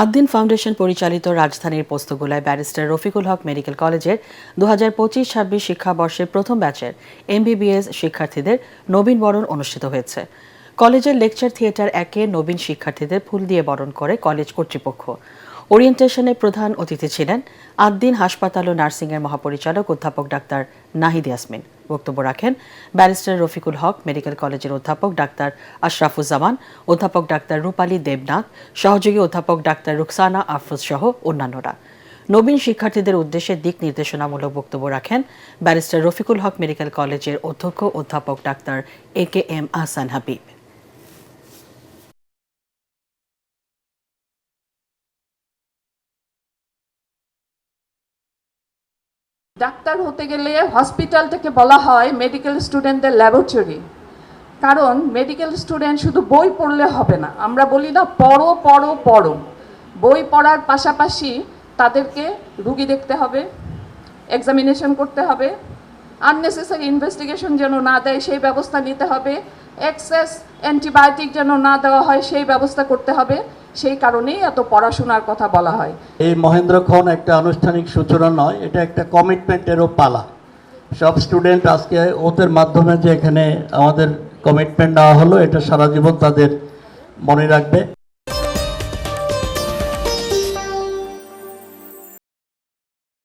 Ad-din foundation পরিচালিত রাজধানীর পোস্তগোলায় barrister Rafiqul হক medical কলেজের 2025-26 শিক্ষাবর্ষের প্রথম ব্যাচের এমবিবিএস শিক্ষার্থীদের নবীন বরণ অনুষ্ঠিত হয়েছে। কলেজের লেকচার থিয়েটার 1-এ নবীন শিক্ষার্থীদের ফুল দিয়ে বরণ করে কলেজ কর্তৃপক্ষ। ওরিয়েন্টেশনে প্রধান অতিথি ছিলেন আদ্দিন হাসপাতাল ও নার্সিংয়ের মহাপরিচালক অধ্যাপক ডাক্তার নাহিদ ইয়াসমিন। বক্তব্য রাখেন ব্যারিস্টার রফিকুল হক মেডিকেল কলেজের অধ্যাপক ডাক্তার আশরাফুজ্জামান, অধ্যাপক ডাক্তার রূপালী দেবনাথ, সহযোগী অধ্যাপক ডাক্তার রুকসানা আফরোজ সহ অন্যান্যরা। নবীন শিক্ষার্থীদের উদ্দেশ্যে দিক নির্দেশনামূলক বক্তব্য রাখেন ব্যারিস্টার রফিকুল হক মেডিকেল কলেজের অধ্যক্ষ অধ্যাপক doctor AKM Ahsan Habib. Doctor হতে গেলে হসপিটালটাকে বলা হয় মেডিকেল স্টুডেন্টদের ল্যাবরেটরি। কারণ মেডিকেল স্টুডেন্ট শুধু বই পড়লে হবে না, আমরা বলি না পড়ো পড়ো পড়ো। বই পড়ার পাশাপাশি তাদেরকে রুগী দেখতে হবে, এক্সামিনেশন করতে হবে, আননেসেসারি ইনভেস্টিগেশন যেন না দেয় সেই ব্যবস্থা নিতে হবে, এক্সেস অ্যান্টিবায়োটিক যেন না দেওয়া হয় সেই ব্যবস্থা করতে হবে। সেই কারণেই এত পড়াশোনার কথা বলা হয়। এই মহেন্দ্রক্ষণ একটা আনুষ্ঠানিক সূচনা নয়, এটা একটা কমিটমেন্টেরও পালা। সব স্টুডেন্ট আজকে ওদের মাধ্যমে যে এখানে আমাদের কমিটমেন্ট নেওয়া হলো, এটা সারা জীবন তাদের মনে রাখবে।